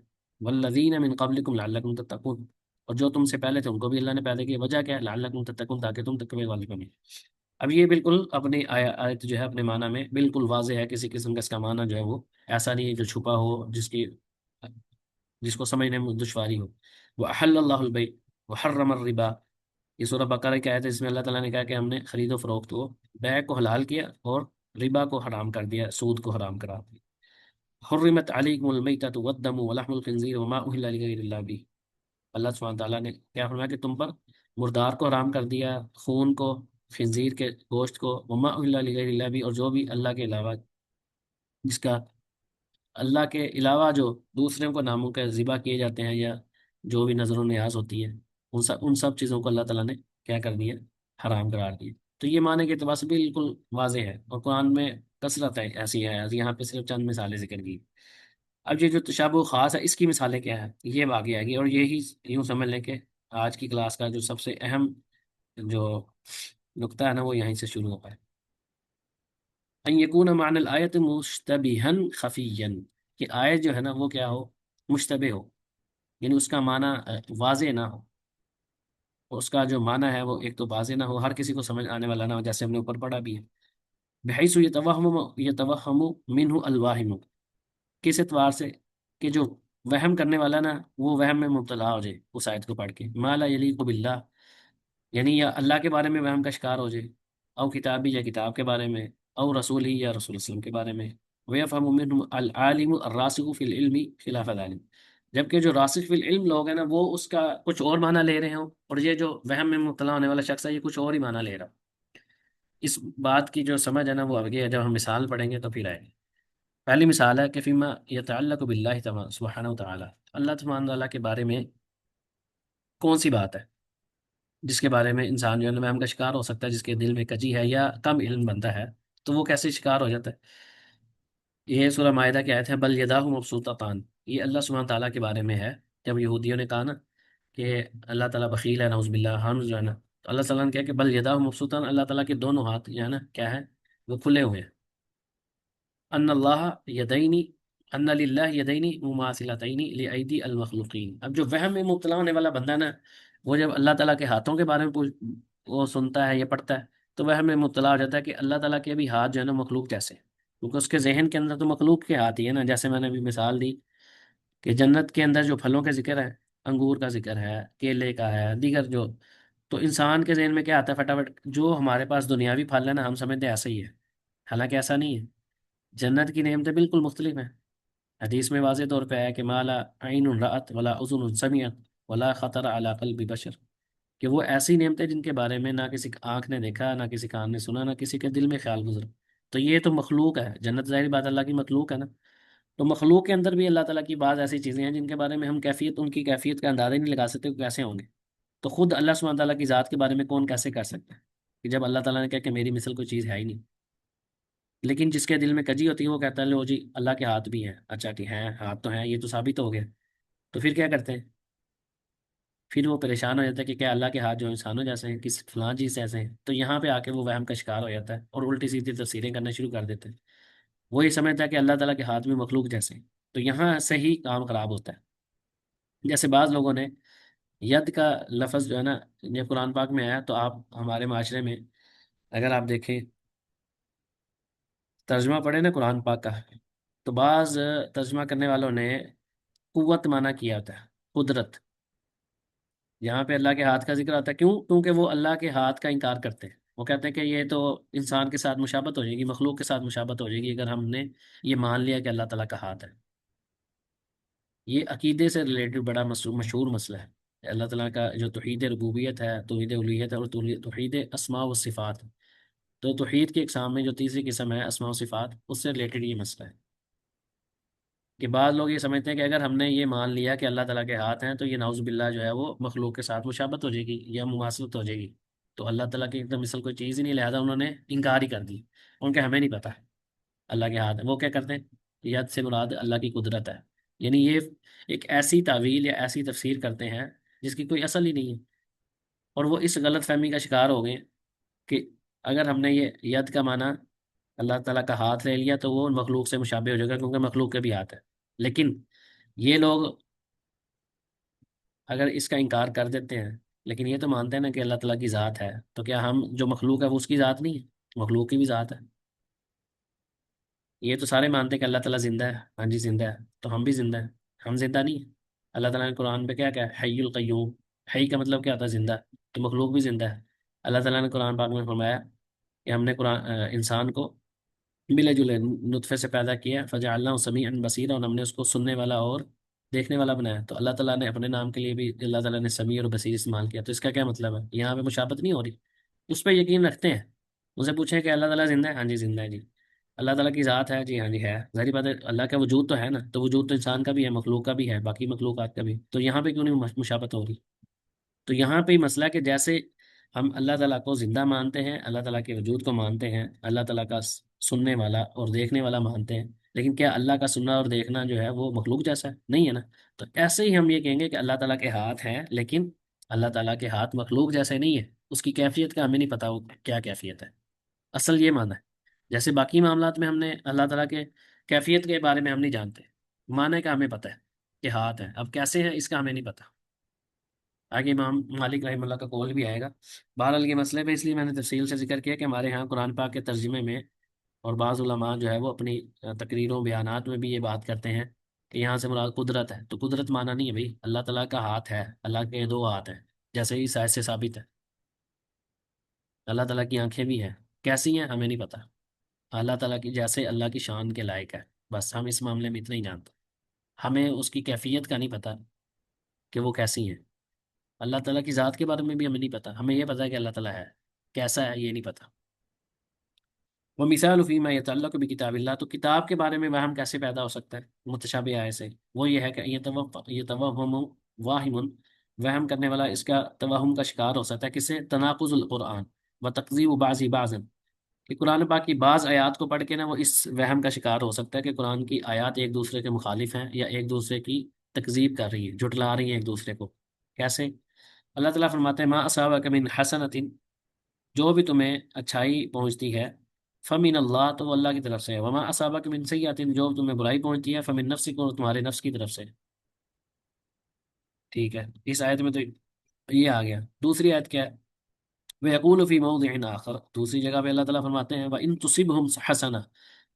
والذین من قبلکم لعلکم تتقون، اور جو تم سے پہلے تھے ان کو بھی اللہ نے پیدا کیا، وجہ کیا ہے، لعلکم تتقون، تاکہ تم تقوی والے بنیں۔ اب یہ بالکل اپنی آیت جو ہے اپنے معنی میں بالکل واضح ہے، کسی قسم کا اس کا معنی جو ہے وہ ایسا نہیں ہے جو چھپا ہو، جس کو سمجھنے میں دشواری ہو۔ وَأَحَلَّ اللَّهُ الْبَيْعَ وَحَرَّمَ الرِّبَا، یہ سورہ بقرہ کی آیت ہے جس میں اللہ تعالیٰ نے کہا کہ ہم نے خرید و فروخت کو، بیع کو حلال کیا اور ربا کو حرام کر دیا، سود کو حرام کرا دیا۔ حرمت علیکم المیتۃ والدم ولحم الخنزیر وما اہل لغیر اللہ بہ، اللہ سبحانہ تعالیٰ نے کیا فرمایا کہ تم پر مردار کو حرام کر دیا، خون کو، خنزیر کے گوشت کو، وما اہل لغیر اللہ بہ، اور جو بھی اللہ کے علاوہ، جس کا اللہ کے علاوہ جو دوسروں کو ناموں کے ذبح کیے جاتے ہیں، یا جو بھی نظر و نیاز ہوتی ہے، ان سب چیزوں کو اللہ تعالیٰ نے کیا کر دیا؟ حرام قرار دیا۔ تو یہ معنی کے اعتبار سے بالکل واضح ہے، اور قرآن میں کثرت ہے ایسی ہے، یہاں پہ صرف چند مثالیں ذکر کی۔ اب یہ جو تشابہ خاص ہے، اس کی مثالیں کیا ہے؟ یہ آگے آئے گی، اور یہی یوں سمجھ لیں کہ آج کی کلاس کا جو سب سے اہم جو نقطہ ہے نا، وہ یہیں سے شروع ہوتا ہے۔ ان یکون معنی الآیت مشتبہا خفیا، کہ آیت جو ہے نا وہ کیا ہو؟ مشتبہ ہو، یعنی اس کا معنی واضح نہ ہو، اس کا جو معنی ہے وہ ایک تو واضح نہ ہو، ہر کسی کو سمجھ آنے والا نہ ہو، جیسے ہم نے اوپر پڑھا بھی ہے۔ بحیث یتوہم منہ الواہم، کس اعتبار سے؟ کہ جو وہم کرنے والا نا، وہ وہم میں مبتلا ہو جائے اس آیت کو پڑھ کے، ما لا یلیق باللہ، یعنی یا اللہ کے بارے میں وہم کا شکار ہو جائے، او کتابی، یا کتاب کے بارے میں، او رسول ہی، یا رسول وسلم کے بارے میں، ویفہم منہم العالم الراسخ فی العلم خلاف ذلک، جبکہ جو راسخ فی العلم لوگ ہیں نا، وہ اس کا کچھ اور معنی لے رہے ہوں، اور یہ جو وہم میں مبتلا ہونے والا شخص ہے یہ کچھ اور ہی معنی لے رہا ہوں۔ اس بات کی جو سمجھ ہے نا وہ آگے ہے، جب ہم مثال پڑھیں گے تو پھر آئے گی۔ پہلی مثال ہے کہ فیما یتعلق باللہ سبحانہ وتعالی، اللہ سبحانہ تعالیٰ کے بارے میں کون سی بات ہے جس کے بارے میں انسان جو ہے نا وہم کا شکار ہو سکتا ہے، جس کے دل میں کجی ہے یا کم علم بنتا ہے، تو وہ کیسے شکار ہو جاتا ہے؟ یہ سورہ مائدہ کی آیت ہے، بل یداہ مبسوطتان، یہ اللہ سبحانہ تعالیٰ کے بارے میں ہے۔ جب یہودیوں نے کہا نا کہ اللہ تعالیٰ بخیل ہے، نعوذ باللہ، ہم جو ہے نا، تو اللہ تعالیٰ نے کہا کہ بل یداہ مبسوطتان، اللہ تعالیٰ کے دونوں ہاتھ جو ہے نا کیا ہے؟ وہ کھلے ہوئے ہیں۔ ان اللہ یدینی، ان للہ یدینی مماثلتین لایدی المخلوقین، اب جو وہم میں مبتلا ہونے والا بندہ نا، وہ جب اللہ تعالیٰ کے ہاتھوں کے بارے میں وہ سنتا ہے یا پڑھتا ہے، تو وہم میں مبتلا ہو جاتا ہے کہ اللہ تعالیٰ کے بھی ہاتھ جو ہے نا مخلوق جیسے ہیں، کیونکہ اس کے ذہن کے اندر تو مخلوق کے ہاتھ ہی ہے نا، جیسے میں نے ابھی مثال دی کہ جنت کے اندر جو پھلوں کا ذکر ہے، انگور کا ذکر ہے، کیلے کا ہے، دیگر جو، تو انسان کے ذہن میں کیا آتا ہے فٹافٹ؟ جو ہمارے پاس دنیاوی پھل ہے نا، ہم سمجھتے ہیں ایسا ہی ہے، حالانکہ ایسا نہیں ہے، جنت کی نعمتیں بالکل مختلف ہیں۔ حدیث میں واضح طور پہ ہے کہ ما لا عین رأت ولا اذن سمعت ولا خطر علی قلب بشر، کہ وہ ایسی نعمتیں جن کے بارے میں نہ کسی آنکھ نے دیکھا، نہ کسی کان نے سنا، نہ کسی کے دل میں خیال گزرا، تو یہ تو مخلوق ہے، جنت ظاہری بات اللہ کی مخلوق ہے نا، تو مخلوق کے اندر بھی اللہ تعالیٰ کی بعض ایسی چیزیں ہیں جن کے بارے میں ہم ان کی کیفیت کا اندازہ ہی نہیں لگا سکتے کہ کیسے ہوں گے، تو خود اللہ سبحانہ تعالیٰ کی ذات کے بارے میں کون کیسے کر سکتا ہے کہ جب اللہ تعالیٰ نے کہا کہ میری مثل کوئی چیز ہے ہی نہیں؟ لیکن جس کے دل میں کجی ہوتی ہے وہ کہتا ہے لو جی اللہ کے ہاتھ بھی ہیں، اچھا ٹھیک ہے، ہاتھ تو ہیں، یہ تو ثابت ہو گیا، تو پھر کیا کرتے ہیں؟ پھر وہ پریشان ہو جاتا ہے کہ کیا اللہ کے ہاتھ جو انسانوں جیسے ہیں، کس فلاں چیز سے ایسے ہیں، تو یہاں پہ آ کے وہ وہم کا شکار ہو جاتا ہے اور الٹی سیدھی تفسیریں کرنا شروع کر دیتے ہیں، وہی سمجھتا ہے کہ اللہ تعالیٰ کے ہاتھ میں مخلوق جیسے ہیں، تو یہاں سے ہی کام خراب ہوتا ہے۔ جیسے بعض لوگوں نے ید کا لفظ جو ہے نا، یہ قرآن پاک میں آیا، تو آپ ہمارے معاشرے میں اگر آپ دیکھیں، ترجمہ پڑھیں نا قرآن پاک کا، تو بعض ترجمہ کرنے والوں نے قوت مانا کیا ہوتا ہے، قدرت، یہاں پہ اللہ کے ہاتھ کا ذکر آتا ہے، کیوں؟ کیونکہ وہ اللہ کے ہاتھ کا انکار کرتے ہیں، وہ کہتے ہیں کہ یہ تو انسان کے ساتھ مشابہت ہو جائے گی، مخلوق کے ساتھ مشابہت ہو جائے گی اگر ہم نے یہ مان لیا کہ اللہ تعالیٰ کا ہاتھ ہے۔ یہ عقیدے سے ریلیٹڈ بڑا مشہور مسئلہ ہے، اللہ تعالیٰ کا جو توحید ربوبیت ہے، توحید الوہیت ہے، اور توحید اسماء و صفات، تو توحید کی اقسام میں جو تیسری قسم ہے اسماء و صفات، اس سے ریلیٹڈ یہ مسئلہ ہے کہ بعض لوگ یہ سمجھتے ہیں کہ اگر ہم نے یہ مان لیا کہ اللہ تعالیٰ کے ہاتھ ہیں، تو یہ نعوذ باللہ جو ہے وہ مخلوق کے ساتھ مشابہت ہو جائے گی یا مماثلت ہو جائے گی، تو اللہ تعالیٰ کی ایک دم مثل کوئی چیز ہی نہیں، لہذا انہوں نے انکار ہی کر دی، ان کے ہمیں نہیں پتہ ہے اللہ کے ہاتھ ہے، وہ کیا کرتے ہیں؟ ید سے مراد اللہ کی قدرت ہے، یعنی یہ ایک ایسی تعویل یا ایسی تفسیر کرتے ہیں جس کی کوئی اصل ہی نہیں ہے، اور وہ اس غلط فہمی کا شکار ہو گئے کہ اگر ہم نے یہ ید کا معنی اللہ تعالیٰ کا ہاتھ لے لیا تو وہ مخلوق سے مشابہ ہو جائے گا، کیونکہ مخلوق کے بھی ہاتھ ہے، لیکن یہ لوگ اگر اس کا انکار کر دیتے ہیں لیکن یہ تو مانتے ہیں نا کہ اللہ تعالیٰ کی ذات ہے، تو کیا ہم جو مخلوق ہے وہ اس کی ذات نہیں ہے؟ مخلوق کی بھی ذات ہے۔ یہ تو سارے مانتے ہیں کہ اللہ تعالیٰ زندہ ہے، ہاں جی زندہ ہے، تو ہم بھی زندہ ہیں؟ ہم زندہ نہیں ہیں؟ اللہ تعالیٰ نے قرآن پہ کیا کہا ہے؟ حی القیوم، حی کا مطلب کیا ہوتا ہے؟ زندہ، تو مخلوق بھی زندہ ہے۔ اللہ تعالیٰ نے قرآن پاک میں فرمایا کہ ہم نے انسان کو ملے جلے نطفے سے پیدا کیا، فجعلناہ سمیعا بصیرا، اور ہم نے اس کو سننے والا اور دیکھنے والا بنایا۔ تو اللہ تعالیٰ نے اپنے نام کے لیے بھی اللہ تعالیٰ نے سمیع اور بصیر استعمال کیا، تو اس کا کیا مطلب ہے؟ یہاں پہ مشابہت نہیں ہو رہی؟ اس پہ یقین رکھتے ہیں؟ ان سے پوچھیں کہ اللہ تعالیٰ زندہ ہے؟ ہاں جی زندہ ہے جی۔ اللہ تعالیٰ کی ذات ہے؟ جی ہاں جی ہے۔ ظاہری بات ہے اللہ کا وجود تو ہے نا، تو وجود تو انسان کا بھی ہے، مخلوق کا بھی ہے، باقی مخلوقات کا بھی، تو یہاں پہ کیوں نہیں مشابہت ہو رہی؟ تو یہاں پہ ہی مسئلہ ہے کہ جیسے ہم اللہ تعالیٰ کو زندہ مانتے ہیں، اللہ تعالیٰ کے وجود کو مانتے ہیں، اللہ تعالیٰ کا سننے والا اور دیکھنے والا مانتے ہیں، لیکن کیا اللہ کا سننا اور دیکھنا جو ہے وہ مخلوق جیسا ہے؟ نہیں ہے نا۔ تو ایسے ہی ہم یہ کہیں گے کہ اللہ تعالیٰ کے ہاتھ ہیں، لیکن اللہ تعالیٰ کے ہاتھ مخلوق جیسے نہیں ہے، اس کی کیفیت کا ہمیں نہیں پتا وہ کیا کیفیت ہے۔ اصل یہ مانا ہے، جیسے باقی معاملات میں ہم نے اللہ تعالیٰ کے کیفیت کے بارے میں ہم نہیں جانتے، معنی کا ہمیں پتا ہے کہ ہاتھ ہے، اب کیسے ہے اس کا ہمیں نہیں پتا۔ آگے امام مالک رحمہ اللہ کا قول بھی آئے گا۔ بہرحال یہ مسئلے پہ اس لیے میں نے تفصیل سے ذکر کیا کہ ہمارے ہاں قرآن پاک کے ترجمے میں اور بعض علماء جو ہے وہ اپنی تقریروں بیانات میں بھی یہ بات کرتے ہیں کہ یہاں سے مراد قدرت ہے، تو قدرت مانا نہیں ہے بھائی، اللہ تعالیٰ کا ہاتھ ہے، اللہ کے دو ہاتھ ہیں، جیسے ہی سائز سے ثابت ہے۔ اللہ تعالیٰ کی آنکھیں بھی ہیں، کیسی ہیں ہمیں نہیں پتا، اللہ تعالیٰ کی جیسے اللہ کی شان کے لائق ہے، بس ہم اس معاملے میں اتنا ہی جانتے ہیں۔ ہمیں اس کی کیفیت کا نہیں پتا کہ وہ کیسی ہیں۔ اللہ تعالیٰ کی ذات کے بارے میں بھی ہمیں نہیں پتا، ہمیں یہ پتا ہے کہ اللہ تعالیٰ ہے، کیسا ہے یہ نہیں پتا۔ وہ مثال فیما یتعلق بکتاب اللہ، تو کتاب کے بارے میں وہم کیسے پیدا ہو سکتا ہے متشابہ آیت سے؟ وہ یہ ہے کہ یہ توہم واہم، وہم کرنے والا اس کا توہم کا شکار ہو سکتا ہے، کسے؟ تناقض القرآن و تقذیب بعضی بعض، کہ قرآن پاک کی بعض آیات کو پڑھ کے نا وہ اس وہم کا شکار ہو سکتا ہے کہ قرآن کی آیات ایک دوسرے کے مخالف ہیں یا ایک دوسرے کی تکذیب کر رہی ہیں، جھٹلا رہی ہیں ایک دوسرے کو۔ کیسے؟ اللہ تعالیٰ فرماتے ہیں ما اصابک من حسنۃ، جو بھی تمہیں اچھائی پہنچتی ہے، فمن اللہ، تو وہ اللہ کی طرف سے ہے، وما اصابک من سیئۃ، جو تمہیں برائی پہنچتی ہے، فمن نفسک، کو تمہارے نفس کی طرف سے۔ ٹھیک ہے، اس آیت میں تو یہ آ گیا۔ دوسری آیت کیا ہے؟ وَيَقُولُ فِي مَوْضِعٍ آخر، دوسری جگہ پہ اللہ تعالیٰ فرماتے ہیں وَإِن تُصِبْهُمْ حَسَنَةٌ،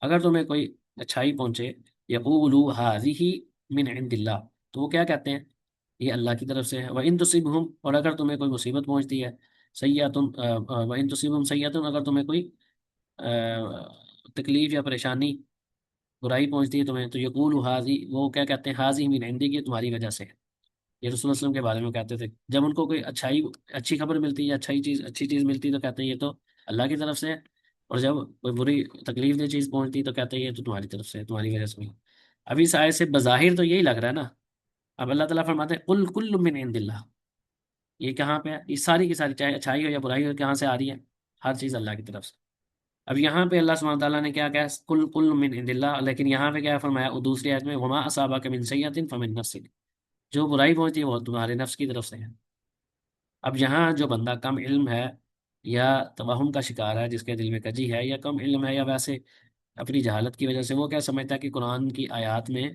اگر تمہیں کوئی اچھائی پہنچے، يَقُولُوا هَذِهِ مِنْ عِنْدِ اللَّهِ، تو وہ کیا کہتے ہیں؟ یہ اللہ کی طرف سے ہے۔ وَإِن تُصِبْهُمْ، اور اگر تمہیں کوئی مصیبت پہنچتی ہے، سیئۃ، وَإِن تُصِبْهُمْ سیئۃ، اگر تمہیں کوئی تکلیف یا پریشانی، برائی پہنچتی ہے تمہیں، تو یقول حاضی، وہ کیا کہتے ہیں؟ حاضی من عندی، کی تمہاری وجہ سے ہے۔ یہ رسول اللہ علیہ وسلم کے بارے میں کہتے تھے، جب ان کو کوئی اچھی خبر ملتی ہے، اچھی چیز ملتی ہے، تو کہتے ہیں یہ تو اللہ کی طرف سے ہے، اور جب کوئی بری تکلیف دہ چیز پہنچتی ہے تو کہتے ہیں یہ تو تمہاری طرف سے ہے، تمہاری وجہ سے ہوئی۔ ابھی اس آیت سے بظاہر تو یہی لگ رہا ہے نا۔ اب اللہ تعالیٰ فرماتے ہیں قل کل من عند اللہ، یہ کہاں پہ ہے؟ یہ ساری کی ساری، چاہے اچھائی ہو یا برائی ہو، کہاں سے آ رہی ہے؟ ہر چیز اللہ کی طرف سے۔ اب یہاں پہ اللہ سبحانہ تعالیٰ نے کیا کہا؟ کل کل من عند اللہ، لیکن یہاں پہ کیا فرمایا اور دوسری آیت میں وما اصابک من سیئۃ فمن نفسک، جو برائی پہنچی ہے وہ تمہارے نفس کی طرف سے ہے۔ اب یہاں جو بندہ کم علم ہے یا توہم کا شکار ہے، جس کے دل میں کجی ہے، یا کم علم ہے، یا ویسے اپنی جہالت کی وجہ سے وہ کیا سمجھتا ہے کہ قرآن کی آیات میں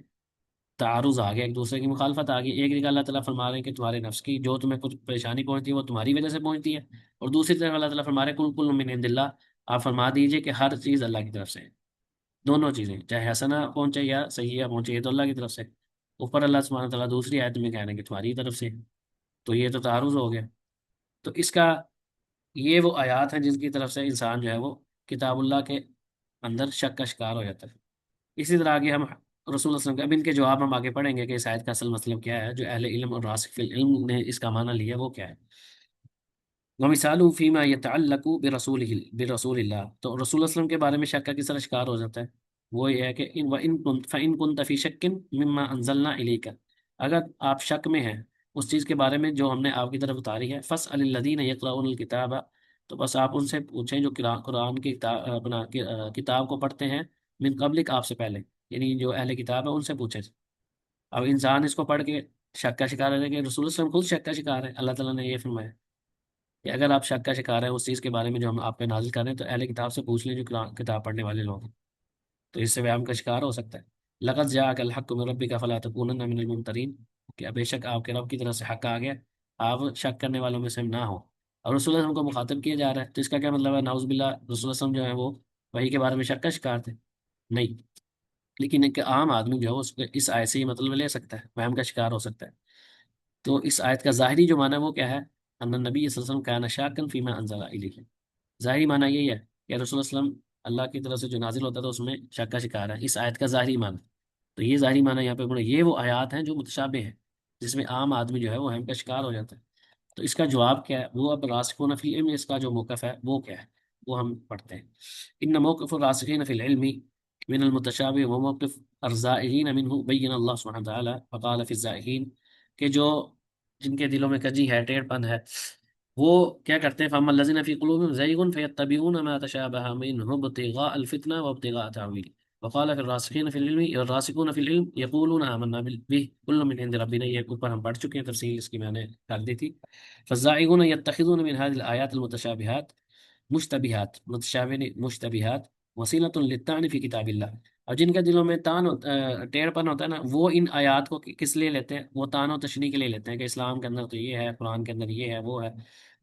تعارض آ گیا، ایک دوسرے کی مخالفت آ گئی۔ ایک جگہ اللہ تعالیٰ فرما رہے ہیں کہ تمہارے نفس کی جو تمہیں کچھ پریشانی پہنچتی ہے وہ تمہاری وجہ سے پہنچتی ہے، اور دوسری طرف اللہ تعالیٰ فرما رہے ہیں کل کل من عند اللہ، آپ فرما دیجئے کہ ہر چیز اللہ کی طرف سے ہے، دونوں چیزیں، چاہے حسنہ پہنچے یا سیئہ پہنچے، یہ تو اللہ کی طرف سے۔ اوپر اللہ سبحانہ تعالیٰ دوسری آیت میں کہہ رہے ہیں کہ تمہاری طرف سے، تو یہ تو تعارض ہو گیا۔ تو اس کا، یہ وہ آیات ہیں جن کی طرف سے انسان جو ہے وہ کتاب اللہ کے اندر شک کا شکار ہو جاتا ہے۔ اسی طرح آگے ہم رسول اللہ صلی اللہ علیہ وسلم کے، اب ان کے جواب ہم آگے پڑھیں گے کہ اس آیت کا اصل مطلب کیا ہے، جو اہل علم اور راسخ فی العلم نے اس کا معنی لیا وہ کیا ہے۔ وَمِثَالُهُ فِيمَا يَتَعَلَّقُ برسول اللہ، تو رسول اللہ صلی اللہ علیہ وسلم کے بارے میں شک کا کس طرح شکار ہو جاتا ہے؟ وہ یہ ہے کہ فَإِن كُنْتَ فِي شَكٍّ مِّمَّا أَنزَلْنَا إِلَيْكَ، اگر آپ شک میں ہیں اس چیز کے بارے میں جو ہم نے آپ کی طرف اتاری ہے، فَاسْأَلِ الَّذِينَ يَقْرَؤُونَ الْكِتَابَ، تو بس آپ ان سے پوچھیں جو قرآن کی اپنا کتاب کو پڑھتے ہیں، من قبلک، آپ سے پہلے، یعنی جو اہل کتاب ہے ان سے پوچھیں۔ اب انسان اس کو پڑھ کے شک کا شکار ہے کہ رسول اللہ صلی اللہ علیہ وسلم خود شک کا شکار ہے، اللہ تعالیٰ نے یہ فرمایا کہ اگر آپ شک کا شکار ہیں اس چیز کے بارے میں جو ہم آپ پہ نازل کر رہے ہیں، تو اہل کتاب سے پوچھ لیں جو کتاب پڑھنے والے لوگ ہیں، تو اس سے وہم کا شکار ہو سکتا ہے۔ لقد جاءک الحق من ربک فلا تکونن من الممترین، کہ بے شک آپ کے رب کی طرف سے حق آ گیا، آپ شک کرنے والوں میں سے نہ ہو، اور رسول اللہ صلی اللہ علیہ وسلم کو مخاطب کیا جا رہا ہے، تو اس کا کیا مطلب ہے؟ نعوذ باللہ رسول اللہ صلی اللہ علیہ وسلم جو ہے وہ وحی کے بارے میں شک کا شکار تھے؟ نہیں، لیکن ایک عام آدمی جو ہے اس آیت سے یہ مطلب لے سکتا ہے، وہم کا شکار ہو سکتا ہے۔ تو اس آیت کا ظاہری جو معنی ہے وہ کیا ہے؟ ان النبی صلی اللہ علیہ وسلم کان شاکا فیما انزل الیہ، ظاہری معنی یہی ہے کہ رسول اللہ صلی اللہ علیہ وسلم اللہ کی طرف سے جو نازل ہوتا تھا اس میں شک کا شکار ہے، اس آیت کا ظاہری معنی۔ تو یہ ظاہری معنی یہاں پہ بولے، یہ وہ آیات ہیں جو متشابہ ہیں، جس میں عام آدمی جو ہے وہ ہم کا شکار ہو جاتا ہے۔ تو اس کا جواب کیا ہے؟ وہ اب راسخون فی العلم، اس کا جو موقف ہے وہ کیا ہے، وہ ہم پڑھتے ہیں۔ ان موقف الراسخین فی العلم من المتشابہ وموقف الزائغین منہ بین اللہ سبحانہ وتعالی فقال فی الزائغین، کہ جو جن کے دلوں میں کجی ہے، ٹیڑھ پن ہے، وہ کیا کرتے ہیں؟ فَأَمَّا الَّذِينَ فِي قُلُوبِهِمْ زَيْغٌ فَيَتَّبِعُونَ مَا تَشَابَهَ مِنْهُ ابْتِغَاءَ الْفِتْنَةِ وَابْتِغَاءَ تَأْوِيلِهِ وقال في الراسخين في العلم، والراسخون في العلم يقولون آمنا به كل من عند ربنا، یہ اوپر ہم پڑھ چکے ہیں، تفصیل اس کی میں نے کر دی تھی۔ فالزائغون يتخذون من هذه الآيات المتشابهات مشتبہات، متشابہ نہیں، مشتبہات وسیلۃ للطعن فی کتاب اللہ، اور جن کے دلوں میں ٹیڑھ پن ہوتا ہے نا، وہ ان آیات کو کس لیے لیتے ہیں؟ وہ طعن و تشریح کے لیے لیتے ہیں کہ اسلام کے اندر تو یہ ہے، قرآن کے اندر یہ ہے، وہ ہے،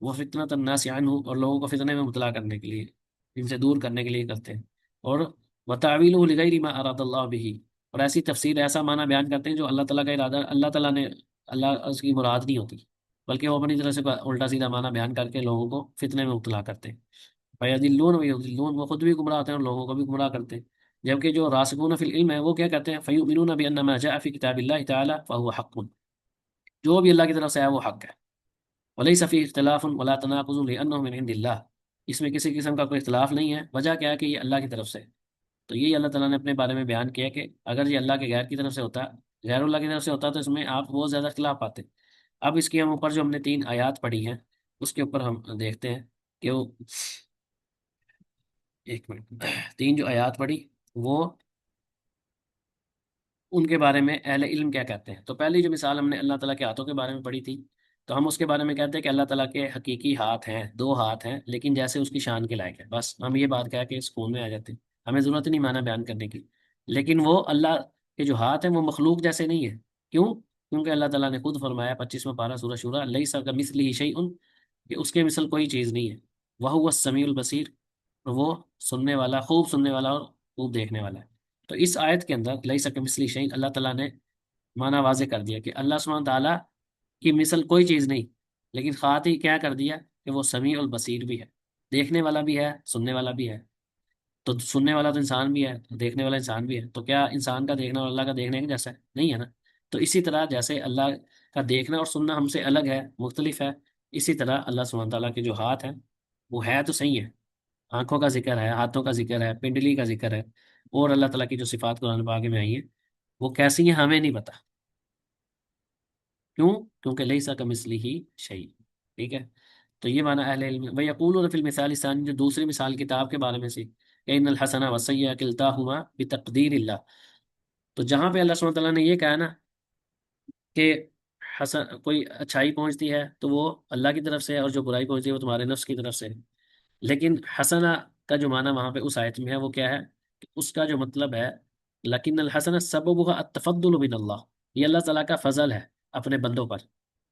وہ فتنۃ الناس عنہ، اور لوگوں کو فتنے میں مبتلا کرنے کے لیے، ان سے دور کرنے کے لیے کرتے ہیں، اور وتعویلہ لغیر ما اراد اللہ بہ، اور ایسی تفسیر، ایسا معنی بیان کرتے ہیں جو اللہ تعالیٰ کا ارادہ، اللہ تعالیٰ نے، اللہ اس کی مراد نہیں ہوتی، بلکہ وہ اپنی طرح سے الٹا سیدھا معنی بیان کر کے لوگوں کو فتنے میں مبتلا کرتے ہیں۔ فیضلون ویضلون، وہ خود بھی گمراہ ہوتے ہیں اور لوگوں کو بھی گمراہ کرتے ہیں۔ جبکہ جو راسخون فی العلم ہے وہ کیا کہتے ہیں؟ فیؤمنون بان ما جاء فی کتاب اللہ تعالی فهو حق، جو بھی اللہ کی طرف سے ہے وہ حق ہے، ولیس فی اختلاف ولا تناقض لانه من عند اللہ، اس میں کسی قسم کا کوئی اختلاف نہیں ہے، وجہ کیا ہے کہ یہ اللہ کی طرف سے ہے۔ تو یہی اللہ تعالیٰ نے اپنے بارے میں بیان کیا کہ اگر یہ اللہ کے غیر کی طرف سے ہوتا، غیر اللہ کی طرف سے ہوتا، تو اس میں آپ بہت زیادہ اختلاف پاتے۔ اب اس کی ہم اوپر جو ہم نے 3 آیات پڑھی ہیں اس کے اوپر ہم دیکھتے ہیں کہ وہ، ایک منٹ، 3 جو آیات پڑھی وہ ان کے بارے میں اہل علم کیا کہتے ہیں۔ تو پہلی جو مثال ہم نے اللہ تعالیٰ کے ہاتھوں کے بارے میں پڑھی تھی، تو ہم اس کے بارے میں کہتے ہیں کہ اللہ تعالیٰ کے حقیقی ہاتھ ہیں، 2 ہاتھ ہیں، لیکن جیسے اس کی شان کے لائق ہے، بس ہم یہ بات کہہ کے سکون میں آ جاتے ہیں، ہمیں ضرورت نہیں معنی بیان کرنے کی۔ لیکن وہ اللہ کے جو ہاتھ ہیں وہ مخلوق جیسے نہیں ہے، کیوں؟ کیونکہ اللہ تعالیٰ نے خود فرمایا 25واں پارہ سورہ شورى لیس کمثلہ شیء، کہ اس کے مثل کوئی چیز نہیں ہے، وہو السمیع البصیر، وہ سننے والا، خوب سننے والا اور خوب دیکھنے والا ہے۔ تو اس آیت کے اندر لیس کمثلہ شیء، اللہ تعالیٰ نے معنی واضح کر دیا کہ اللہ سبحانہ تعالیٰ کی مثل کوئی چیز نہیں، لیکن خاطر ہی کیا کر دیا کہ وہ سمیع البصیر بھی ہے، دیکھنے والا بھی ہے، سننے والا بھی ہے۔ تو سننے والا تو انسان بھی ہے، دیکھنے والا انسان بھی ہے، تو کیا انسان کا دیکھنا اور اللہ کا دیکھنے کا جیسا ہے؟ نہیں ہے نا۔ تو اسی طرح جیسے اللہ کا دیکھنا اور سننا ہم سے الگ ہے، مختلف ہے، اسی طرح اللہ سبحانہ تعالیٰ کے جو ہاتھ ہیں وہ ہے تو صحیح ہے، آنکھوں کا ذکر ہے، ہاتھوں کا ذکر ہے، پنڈلی کا ذکر ہے، اور اللہ تعالیٰ کی جو صفات قرآن پاک میں آئی ہیں وہ کیسی ہیں ہمیں نہیں پتا، کیوں؟ کیونکہ لیسا کمثلہ شیء، ٹھیک ہے۔ تو یہ معنی اہل علم، ویقولون فی المثال الثانی، جو دوسری مثال کتاب کے بارے میں سے کہ ان الحسنہ والسیئہ کلتاہما بتقدیر اللہ، تو جہاں پہ اللہ سبحانہ تعالیٰ نے یہ کہا نا کہ حسن، کوئی اچھائی پہنچتی ہے تو وہ اللہ کی طرف سے ہے، اور جو برائی پہنچتی ہے وہ تمہارے نفس کی طرف سے ہے، لیکن حسنہ کا جو معنی وہاں پہ اس آیت میں ہے وہ کیا ہے؟ کہ اس کا جو مطلب ہے لیکن الحسنہ سببها التفضل من اللہ، یہ اللہ تعالیٰ کا فضل ہے اپنے بندوں پر،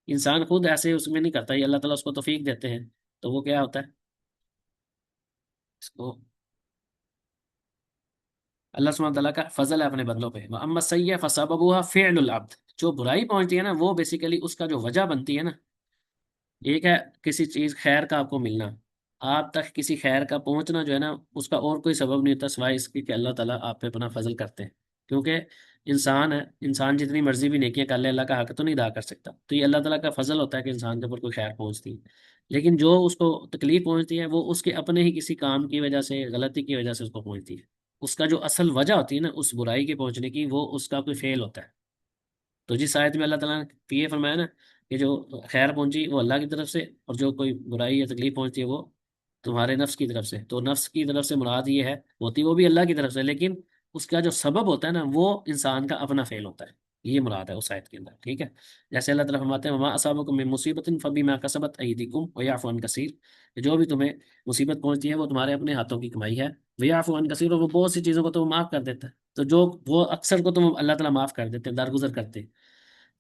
انسان خود ایسے اس میں نہیں کرتا، یہ اللہ تعالیٰ اس کو توفیق دیتے ہیں، تو وہ کیا ہوتا ہے؟ اس کو اللہ سبحانہ تعالیٰ کا فضل ہے اپنے بندوں پہ۔ وَأَمَّا السَّيِّئَةُ فَسَبَبُهَا فِعْلُ الْعَبْدِ، جو برائی پہنچتی ہے نا وہ بیسیکلی اس کا جو وجہ بنتی ہے نا، ایک ہے کسی چیز خیر کا آپ کو ملنا، آپ تک کسی خیر کا پہنچنا جو ہے نا، اس کا اور کوئی سبب نہیں ہوتا سوائے اس کی کہ اللہ تعالیٰ آپ پہ اپنا فضل کرتے ہیں، کیونکہ انسان ہے، انسان جتنی مرضی بھی نیکیاں کر لے اللہ کا حق تو نہیں ادا کر سکتا، تو یہ اللہ تعالیٰ کا فضل ہوتا ہے کہ انسان کے اوپر کوئی خیر پہنچتی ہے، لیکن جو اس کو تکلیف پہنچتی ہے وہ اس کے اپنے ہی کسی کام کی وجہ سے، غلطی کی وجہ سے اس کو پہنچتی ہے، اس کا جو اصل وجہ ہوتی ہے نا اس برائی کے پہنچنے کی، وہ اس کا کوئی فعل ہوتا ہے۔ تو جس آیت میں اللہ تعالیٰ نے یہ فرمایا نا کہ جو خیر پہنچی وہ اللہ کی طرف سے، اور جو کوئی برائی یا تکلیف پہنچتی ہے وہ تمہارے نفس کی طرف سے، تو نفس کی طرف سے مراد یہ ہے، ہوتی وہ بھی اللہ کی طرف سے، لیکن اس کا جو سبب ہوتا ہے نا وہ انسان کا اپنا فعل ہوتا ہے، یہ مراد ہے اس آیت کے اندر، ٹھیک ہے۔ جیسے اللہ تعالیٰ فرماتے ہیں وما اصابکم من مصیبت فبما کسبت ایدیکم ویعفو عن کثیر، کہ جو بھی تمہیں مصیبت پہنچتی ہے وہ تمہارے اپنے ہاتھوں کی کمائی ہے، ویعفو عن کثیر، اور وہ بہت سی چیزوں کو تو وہ معاف کر دیتا ہے، تو جو وہ اکثر کو تو اللہ تعالیٰ معاف کر دیتے ہیں، درگزر کرتے ہیں۔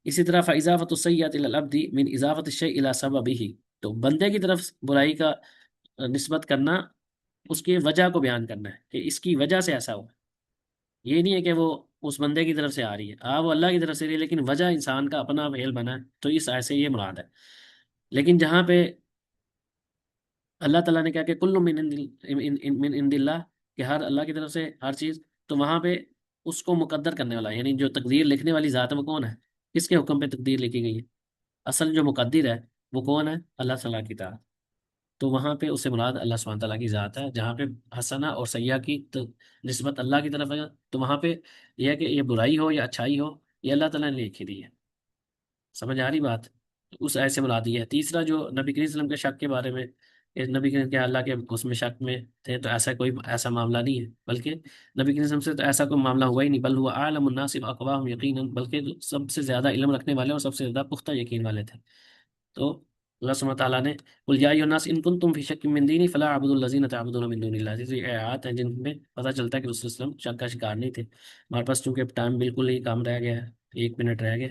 اسی طرح فاضافت السیئات الی العبد من اضافت الشیء الی سببہ، تو بندے کی طرف برائی کا نسبت کرنا اس کی وجہ کو بیان کرنا ہے کہ اس کی وجہ سے ایسا ہوا، یہ نہیں ہے کہ وہ اس بندے کی طرف سے آ رہی ہے، وہ اللہ کی طرف سے رہی ہے، لیکن وجہ انسان کا اپنا فعل بنا ہے، تو اس ایسے یہ مراد ہے۔ لیکن جہاں پہ اللہ تعالیٰ نے کہا کہ کل من عند اللہ، کہ ہر اللہ کی طرف سے ہر چیز، تو وہاں پہ اس کو مقدر کرنے والا یعنی جو تقدیر لکھنے والی ذات ہے وہ کون ہے؟ کس کے حکم پہ تقدیر لکھی گئی ہے؟ اصل جو مقدر ہے وہ کون ہے؟ اللہ تعالیٰ کی طرف، تو وہاں پہ اسے مراد اللہ سبحانہ تعالیٰ کی ذات ہے۔ جہاں پہ حسنہ اور سیاح کی نسبت اللہ کی طرف ہے، تو وہاں پہ یہ ہے کہ یہ برائی ہو یا اچھائی ہو، یہ اللہ تعالیٰ نے لکھی دی ہے۔ سمجھ آ رہی بات؟ اس ایسے مرادی ہے۔ تیسرا جو نبی کریم صلی اللہ علیہ وسلم کے شک کے بارے میں، کہ نبی کریم کے اللہ کے اس میں شک میں تھے، تو ایسا کوئی ایسا معاملہ نہیں ہے، بلکہ نبی کریم صلی اللہ علیہ وسلم سے تو ایسا کوئی معاملہ ہوا ہی نہیں، بل ہوا عالم الناس اقواہم یقینا، بلکہ جو سب سے زیادہ علم رکھنے والے اور سب سے زیادہ پختہ یقین والے تھے۔ تو اللہ سبحانہ تعالیٰ نے قل یا ایھا الناس ان کنتم فی شک من دینی فلا اعبد الذین تعبدون من دون اللہ، جیسے یہ آیات ہیں جن میں پتہ چلتا ہے کہ رسول اللہ علیہ وسلم شک کا شکار نہیں تھے۔ ہمارے پاس چونکہ ٹائم بالکل ہی کم رہ گیا ہے، 1 منٹ رہ گیا،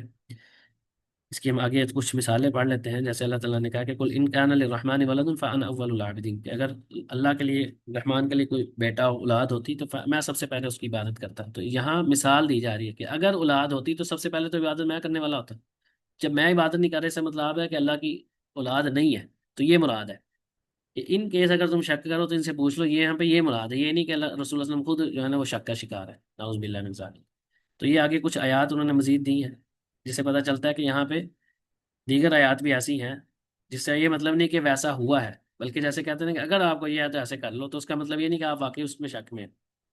اس کی ہم آگے کچھ مثالیں پڑھ لیتے ہیں۔ جیسے اللہ تعالیٰ نے کہا کہ کل ان کان للرحمن ولد فانا اول العابدین، کہ اگر اللہ کے لیے، رحمان کے لیے کوئی بیٹا اولاد ہوتی تو میں سب سے پہلے اس کی عبادت کرتا۔ تو یہاں مثال دی جا رہی ہے کہ اگر اولاد ہوتی تو سب سے پہلے تو عبادت میں کرنے والا ہوتا۔ جب میں عبادت نہیں کر رہے، سے مطلب ہے کہ اللہ کی اولاد نہیں ہے، تو یہ مراد ہے کہ ان کیس اگر تم شک کرو تو ان سے پوچھ لو، یہ یہاں پہ یہ مراد ہے، یہ نہیں کہ اللہ رسول اللہ صلی اللہ علیہ وسلم خود جو ہے نا وہ شک کا شکار ہے، نعوذ باللہ من ذالک۔ تو یہ آگے کچھ آیات انہوں نے مزید دی ہیں، جس سے پتہ چلتا ہے کہ یہاں پہ دیگر آیات بھی ایسی ہیں جس سے یہ مطلب نہیں کہ ویسا ہوا ہے، بلکہ جیسے کہتے ہیں کہ اگر آپ کو یہ ہے تو ایسے کر لو، تو اس کا مطلب یہ نہیں کہ آپ واقعی اس میں شک میں ہیں،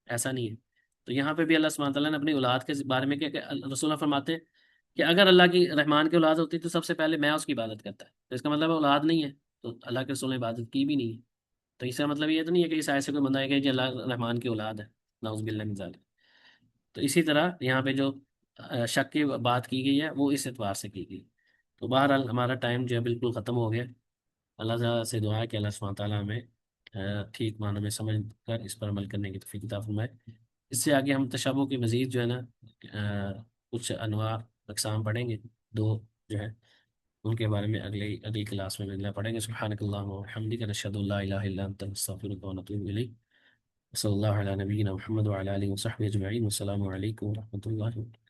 ایسا نہیں ہے۔ تو یہاں پہ بھی اللہ سبحانہ تعالیٰ نے اپنی اولاد کے بارے میں کہ رسول اللہ فرماتے ہیں کہ اگر اللہ کی رحمان کی اولاد ہوتی تو سب سے پہلے میں اس کی عبادت کرتا ہے، تو اس کا مطلب ہے اولاد نہیں ہے، تو اللہ کے رسول نے عبادت کی بھی نہیں ہے۔ تو اس کا مطلب یہ تو نہیں ہے کہ اس آیت سے کوئی بندہ ہے کہ یہ اللہ رحمان کی اولاد ہے، نعوذ باللہ من ذالک۔ تو اسی طرح یہاں پہ جو شک کی بات کی گئی ہے وہ اس اعتبار سے کی گئی۔ تو بہرحال ہمارا ٹائم جو ہے بالکل ختم ہو گیا۔ اللہ تعالیٰ سے دعا ہے کہ اللہ سبحانہ تعالیٰ ہمیں ٹھیک معنوں میں سمجھ کر اس پر عمل کرنے کی توفیق عطا فرمائے۔ اس سے آگے ہم تشابہ کی مزید جو ہے نا کچھ انواع اقسام پڑھیں گے، دو جو ہے ان کے بارے میں اگلی کلاس میں ملنا پڑیں گے۔ سبحانک اللہم و بحمدک، نشہد ان لا الہ الا انت، نستغفرک و نتوب الیک۔ صلی اللہ علی نبینا محمد وعلی آلہ وصحبہ اجمعین، والسلام علیکم ورحمۃ اللہ وبرکاتہ۔